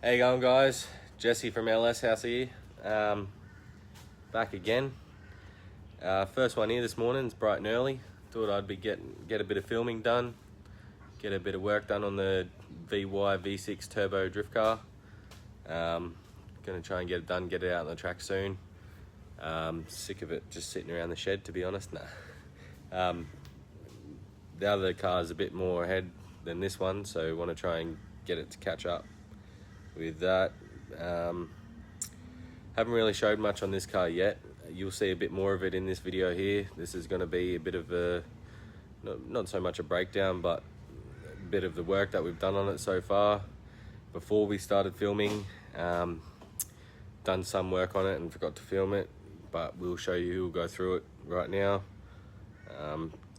How you going, guys? Jesse from LS House here. Back again. First one here this morning. It's bright and early. Thought I'd be get a bit of filming done, get a bit of work done on the VY V6 turbo drift car. Gonna try and get it done, get it out on the track soon. Sick of it just sitting around the shed, to be honest. Nah. The other car is a bit more ahead than this one, so I want to try and get it to catch up with that. Haven't really showed much on this car yet. You'll see a bit more of it in this video here. This is going to be a bit of a, not so much a breakdown, but a bit of the work that we've done on it so far. Before we started filming, done some work on it and forgot to film it, but we'll show you, we'll go through it right now.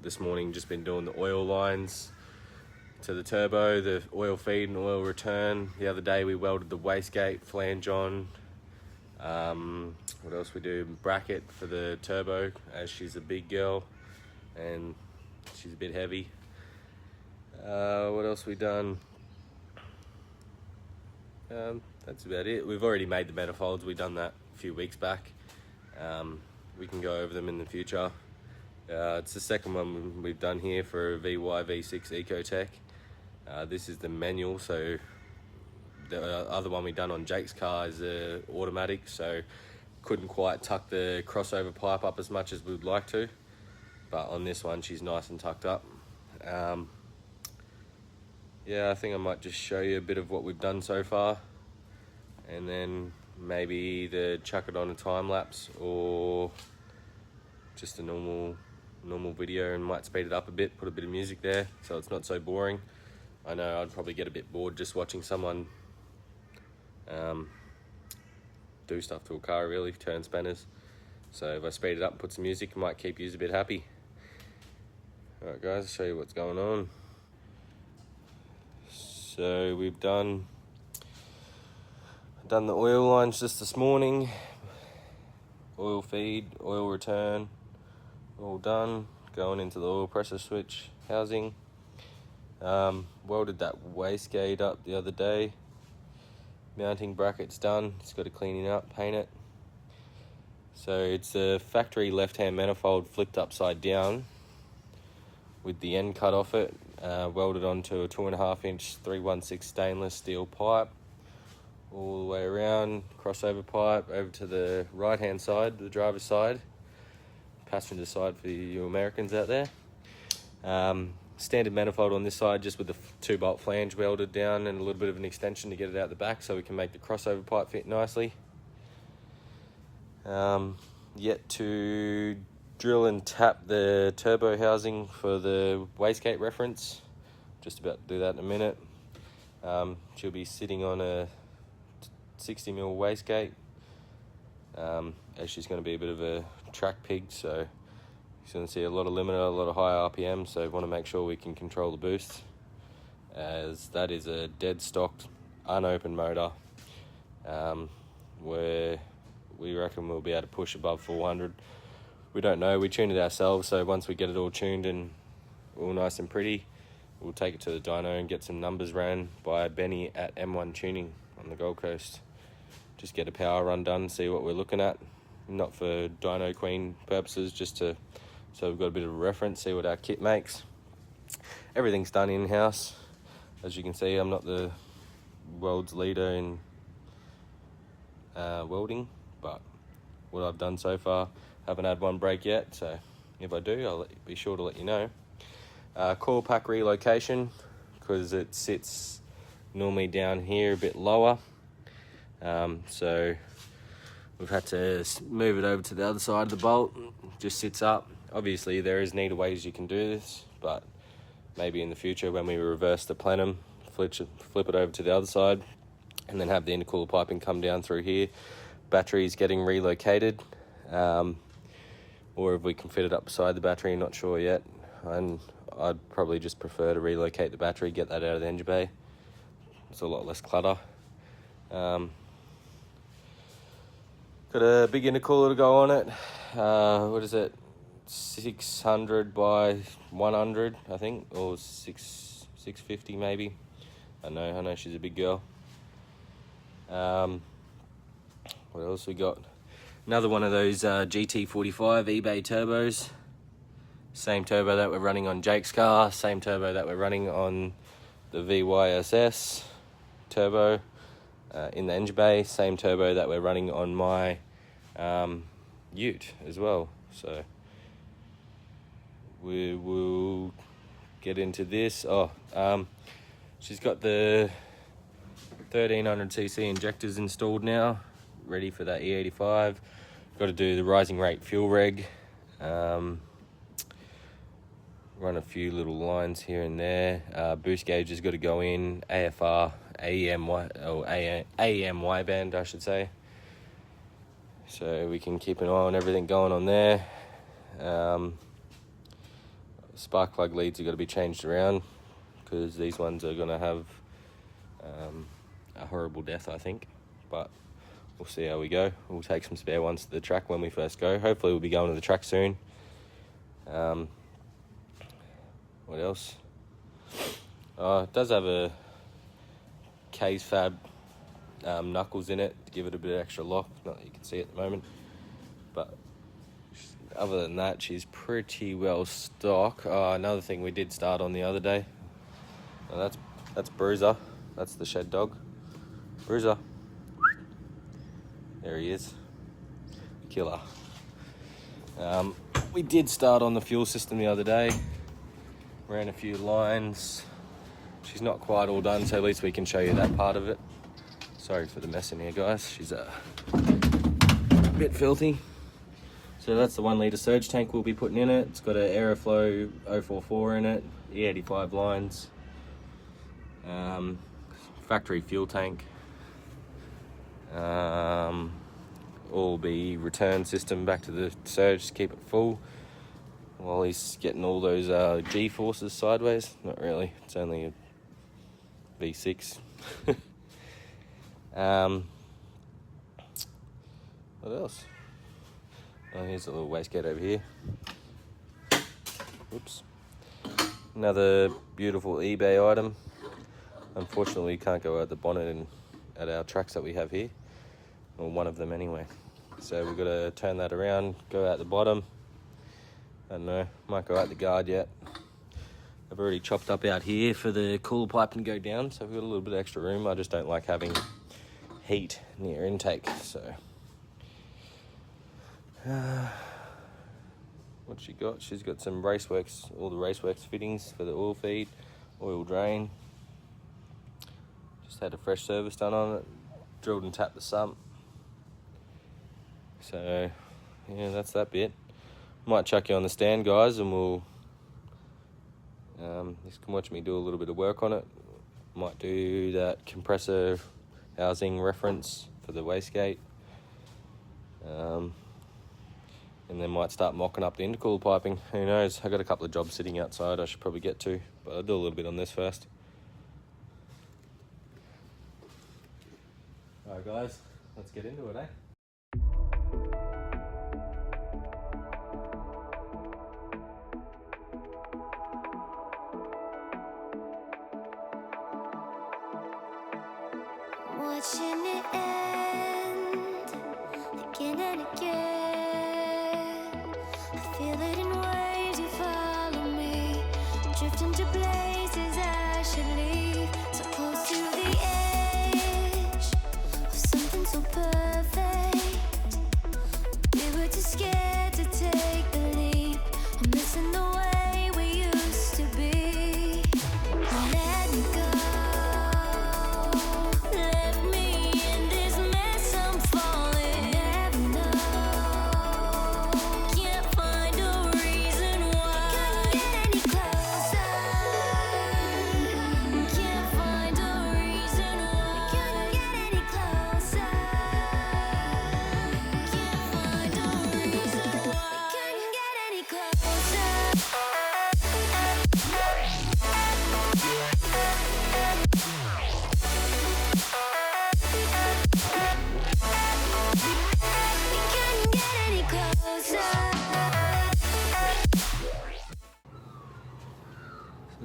This morning just been doing the oil lines to the turbo, the oil feed and oil return. The other day we welded the wastegate, flange on. What else we do? Bracket for the turbo, as she's a big girl and she's a bit heavy. What else we done? That's about it. We've already made the manifolds. We've done that a few weeks back. We can go over them in the future. It's the second one we've done here for a VY V6 Ecotec. This is the manual, so the other one we done on Jake's car is automatic, so couldn't quite tuck the crossover pipe up as much as we'd like to, but on this one she's nice and tucked up. Yeah, I think I might just show you a bit of what we've done so far, and then maybe either chuck it on a time lapse or just a normal video, and might speed it up a bit, put a bit of music there so it's not so boring. I know I'd probably get a bit bored just watching someone do stuff to a car, really, turn spanners. So if I speed it up and put some music, it might keep you a bit happy. Alright guys, I'll show you what's going on. So we've done the oil lines just this morning. Oil feed, oil return, all done. Going into the oil pressure switch housing. Welded that wastegate up the other day. Mounting brackets done. Just got to clean it up, paint it. So it's a factory left-hand manifold flipped upside down with the end cut off it. Welded onto a 2.5 inch 316 stainless steel pipe all the way around. Crossover pipe over to the right hand side, the driver's side, passenger side for you Americans out there. Standard manifold on this side, just with the 2-bolt flange welded down and a little bit of an extension to get it out the back so we can make the crossover pipe fit nicely. Yet to drill and tap the turbo housing for the wastegate reference. Just about to do that in a minute. She'll be sitting on a 60mm wastegate, as she's going to be a bit of a track pig, so you're going to see a lot of limiter, a lot of high RPM, so we want to make sure we can control the boosts, as that is a dead stock, unopened motor, where we reckon we'll be able to push above 400. We don't know, we tune it ourselves, so once we get it all tuned and all nice and pretty, we'll take it to the dyno and get some numbers ran by Benny at M1 Tuning on the Gold Coast. Just get a power run done, see what we're looking at, not for dyno queen purposes, just to so we've got a bit of a reference, see what our kit makes. Everything's done in-house. As you can see, I'm not the world's leader in welding, but what I've done so far, haven't had one break yet, so if I do, I'll be sure to let you know. Coil pack relocation, because it sits normally down here a bit lower, so we've had to move it over to the other side of the bolt. Just sits up. Obviously there is neater ways you can do this, but maybe in the future when we reverse the plenum, flip it over to the other side and then have the intercooler piping come down through here. Battery's getting relocated, or if we can fit it up beside the battery, not sure yet. And I'd probably just prefer to relocate the battery, get that out of the engine bay. It's a lot less clutter. Got a big intercooler to go on it. What is it? 600 by 100, I think, or 650 maybe. I know she's a big girl. What else we got? Another one of those GT45 eBay turbos. Same turbo that we're running on Jake's car, same turbo that we're running on the VYSS turbo in the engine bay, same turbo that we're running on my Ute as well. So we will get into this. She's got the 1300cc injectors installed now, ready for that E85. Got to do the rising rate fuel reg. Run a few little lines here and there. Boost gauge has got to go in. AFR, AMY band, I should say. So we can keep an eye on everything going on there. Spark plug leads are got to be changed around because these ones are going to have a horrible death, I think. But we'll see how we go. We'll take some spare ones to the track when we first go. Hopefully we'll be going to the track soon. What else? It does have a K's Fab knuckles in it to give it a bit of extra lock. Not that you can see at the moment. But other than that, she's pretty well stock. Another thing we did start on the other day. That's Bruiser. That's the shed dog. Bruiser. There he is. Killer. We did start on the fuel system the other day. Ran a few lines. She's not quite all done, so at least we can show you that part of it. Sorry for the mess in here, guys. She's a bit filthy. So that's the 1 litre surge tank we'll be putting in it. It's got an Aeroflow 044 in it, E85 lines, factory fuel tank. All be return system back to the surge to keep it full while he's getting all those G-forces sideways. Not really, it's only a V6. What else? Here's a little wastegate over here. Oops. Another beautiful eBay item. Unfortunately, we can't go out the bonnet at our trucks that we have here. Or one of them anyway. So we've got to turn that around, go out the bottom. I don't know, might go out the guard yet. I've already chopped up out here for the cooler pipe to go down, so we've got a little bit of extra room. I just don't like having heat near intake, so. What's she got? She's got some raceworks, all the raceworks fittings for the oil feed, oil drain. Just had a fresh service done on it, drilled and tapped the sump. So, yeah, that's that bit. Might chuck you on the stand, guys, and we'll just can watch me do a little bit of work on it. Might do that compressor housing reference for the wastegate. And then might start mocking up the intercooler piping. Who knows? I got a couple of jobs sitting outside I should probably get to, but I'll do a little bit on this first. Alright guys, let's get into it, eh? Watching it end again and again. I feel it in waves, you follow me, drifting to places I should leave. So close to the edge of something so perfect. We were too scared to take the leap. I'm missing the way we used to be. Let me go.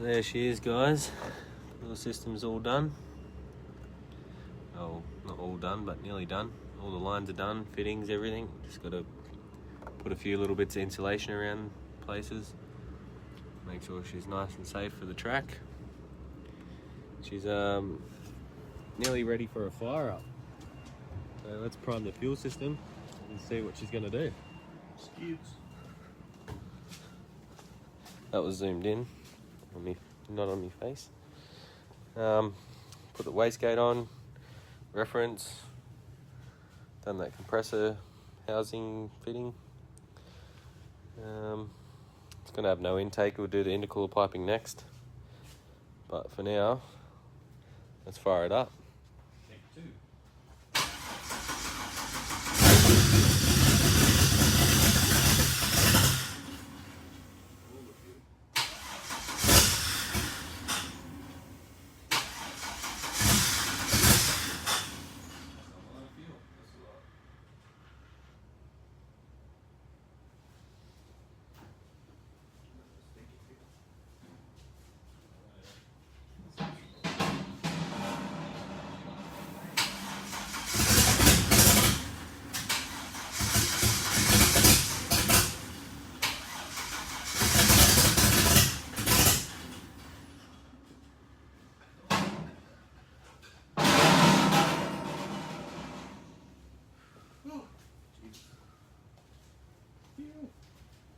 There she is, guys. The system's all done. Oh, not all done, but nearly done. All the lines are done, fittings, everything. Just got to put a few little bits of insulation around places. Make sure she's nice and safe for the track. She's nearly ready for a fire up. So let's prime the fuel system and see what she's going to do. Excuse. That was zoomed in, on me, not on my face. Put the wastegate on, reference, done that compressor housing fitting. It's going to have no intake, we'll do the intercooler piping next. But for now, let's fire it up. Take two.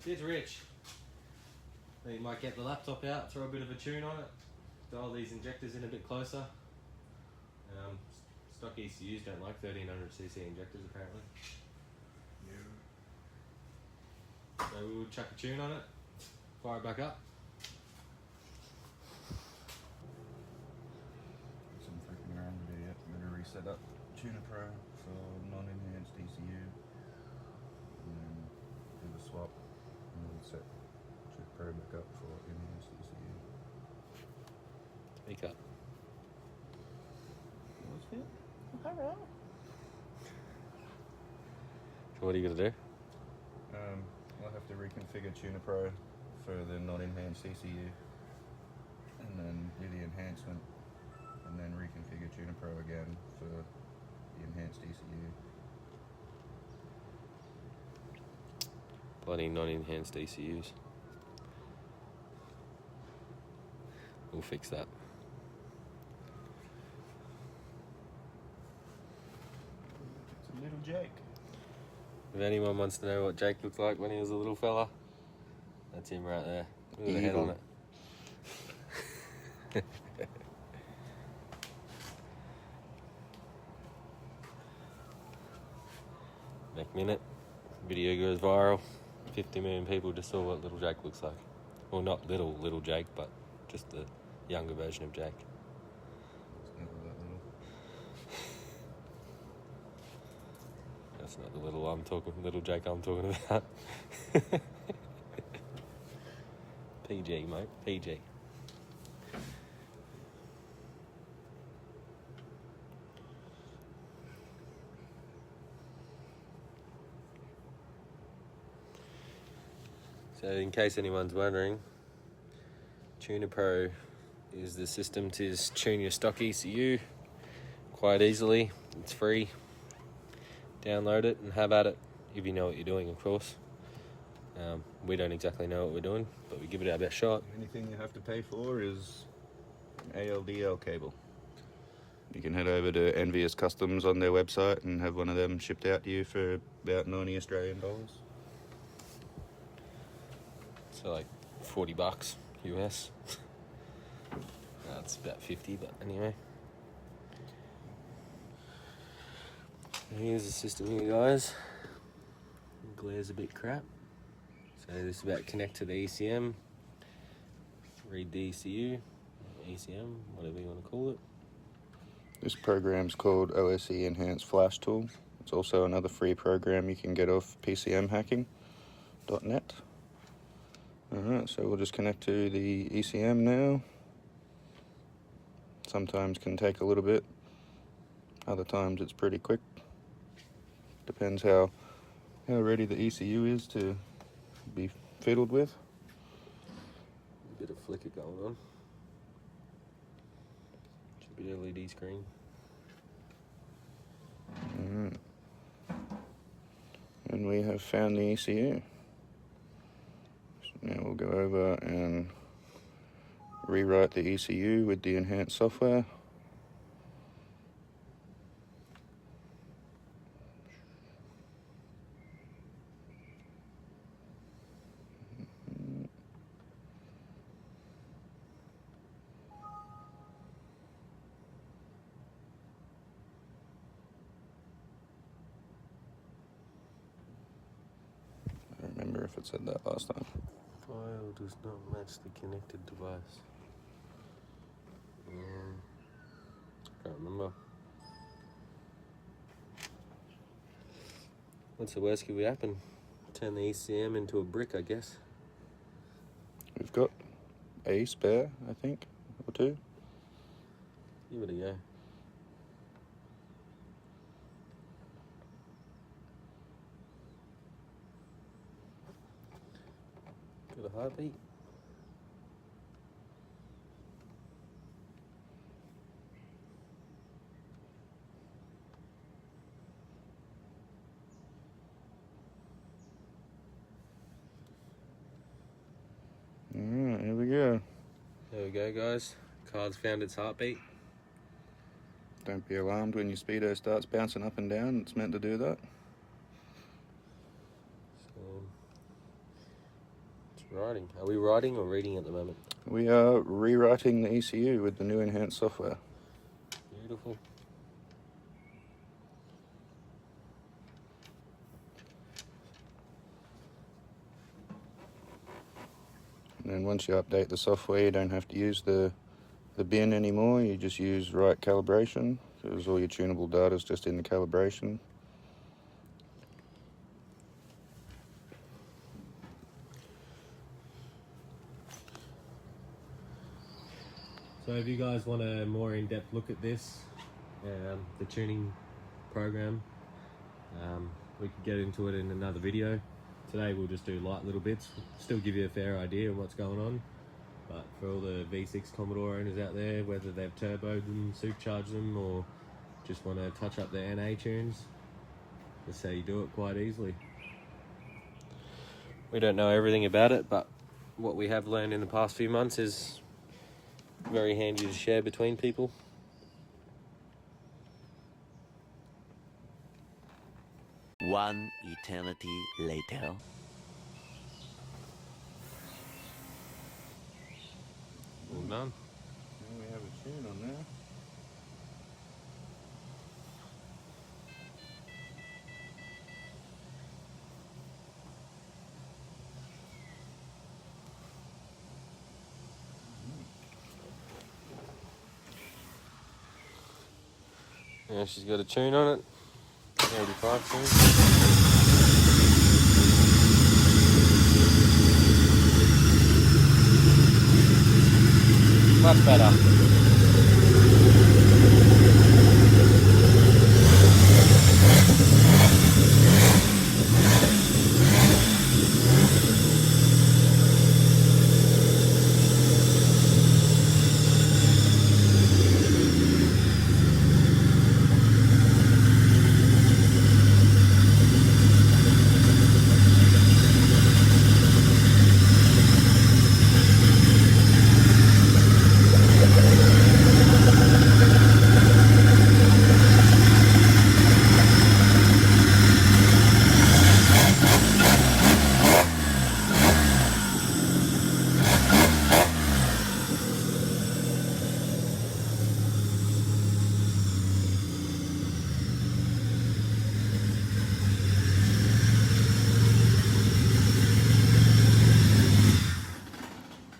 Cheers, Rich. Now you might get the laptop out, throw a bit of a tune on it, dial these injectors in a bit closer. Stock ECUs don't like 1300cc injectors apparently. Yeah. So we'll chuck a tune on it, fire it back up. Some freaking around with it yet. Better reset up Tuner Pro for non-enhanced ECU. And then do the swap. And then set Tuner Pro back up for enhanced ECU. Speak up. Hello. So what are you going to do? I'll have to reconfigure Tuner Pro for the non-enhanced ECU. And then do the enhancement. And then reconfigure Tuner Pro again for the enhanced ECU. Bloody non-enhanced ECUs. We'll fix that. It's a little Jake. If anyone wants to know what Jake looked like when he was a little fella, that's him right there. Look at the head on it. Next minute, video goes viral. 50 million people just saw what little Jake looks like. Well, not little Jake, but just the younger version of Jake. It's never that little. That's not the little Jake I'm talking about. PG, mate, PG. So in case anyone's wondering, Tuner Pro is the system to tune your stock ECU quite easily. It's free. Download it and have at it if you know what you're doing, of course. We don't exactly know what we're doing, but we give it our best shot. The only thing you have to pay for is an ALDL cable. You can head over to Envious Customs on their website and have one of them shipped out to you for about 90 Australian dollars. So like $40 US. It's about 50, but anyway. Here's the system here, guys. Glare's a bit crap. So this is about connect to the ECM, read the ECU, ECM, whatever you want to call it. This program's called OSE Enhanced Flash Tool. It's also another free program you can get off PCMhacking.net. Alright, so we'll just connect to the ECM now. Sometimes can take a little bit, other times it's pretty quick. Depends how ready the ECU is to be fiddled with. A bit of flicker going on. Should be LED screen. And we have found the ECU. Now we'll go over and rewrite the ECU with the enhanced software. I don't remember if it said that last time. File does not match the connected device. Can't remember. What's the worst could we happen? Turn the ECM into a brick, I guess. We've got a spare, I think, or two. Give it a go. Got a heartbeat? Alright, here we go. There we go, guys. Car's found its heartbeat. Don't be alarmed when your speedo starts bouncing up and down. It's meant to do that. So, it's riding. Are we riding or reading at the moment? We are rewriting the ECU with the new enhanced software. Beautiful. And then once you update the software, you don't have to use the bin anymore. You just use right calibration, because all your tunable data is just in the calibration. So if you guys want a more in-depth look at this, the tuning program, we could get into it in another video. Today we'll just do light little bits, still give you a fair idea of what's going on. But for all the V6 Commodore owners out there, whether they've turboed them, supercharged them, or just want to touch up their NA tunes, that's how you do it quite easily. We don't know everything about it, but what we have learned in the past few months is very handy to share between people. One eternity later. All done. And we have a tune on there. Yeah, she's got a tune on it. 85 tune. Much better.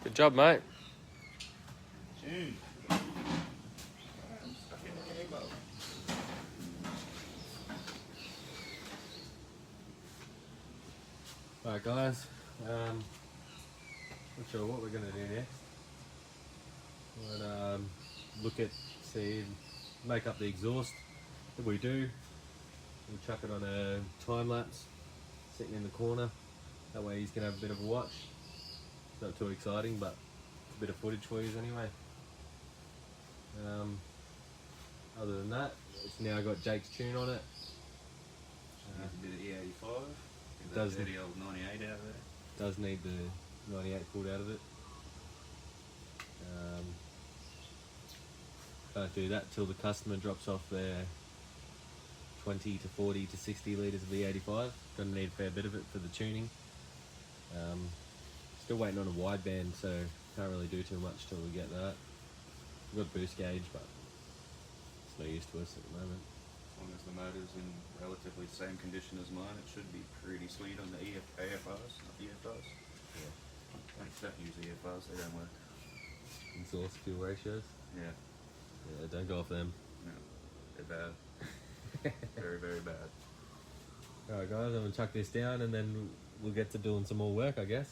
Good job, mate. Tune. Alright guys, not sure what we're going to do next. But, look at, see, make up the exhaust. If we do, we'll chuck it on a time lapse, sitting in the corner. That way he's going to have a bit of a watch. Not too exciting, but a bit of footage for you anyway. Other than that, It's now got Jake's tune on it. Needs a bit of E85. Get Does- that dirty old 98 out of there. Does need the 98 pulled out of it. Can't do that till the customer drops off their 20 to 40 to 60 litres of E85. Gonna need a fair bit of it for the tuning. Still waiting on a wideband, so can't really do too much till we get that. We've got boost gauge, but it's no use to us at the moment. As long as the motor's in relatively the same condition as mine, it should be pretty sweet on the AFRs, not EFRs. Yeah. Don't use EFRs, they don't work. Exhaust fuel ratios. Yeah, Yeah, don't go off them. no, they're bad. Very, very bad. Alright guys, I'm gonna chuck this down and then we'll get to doing some more work, I guess.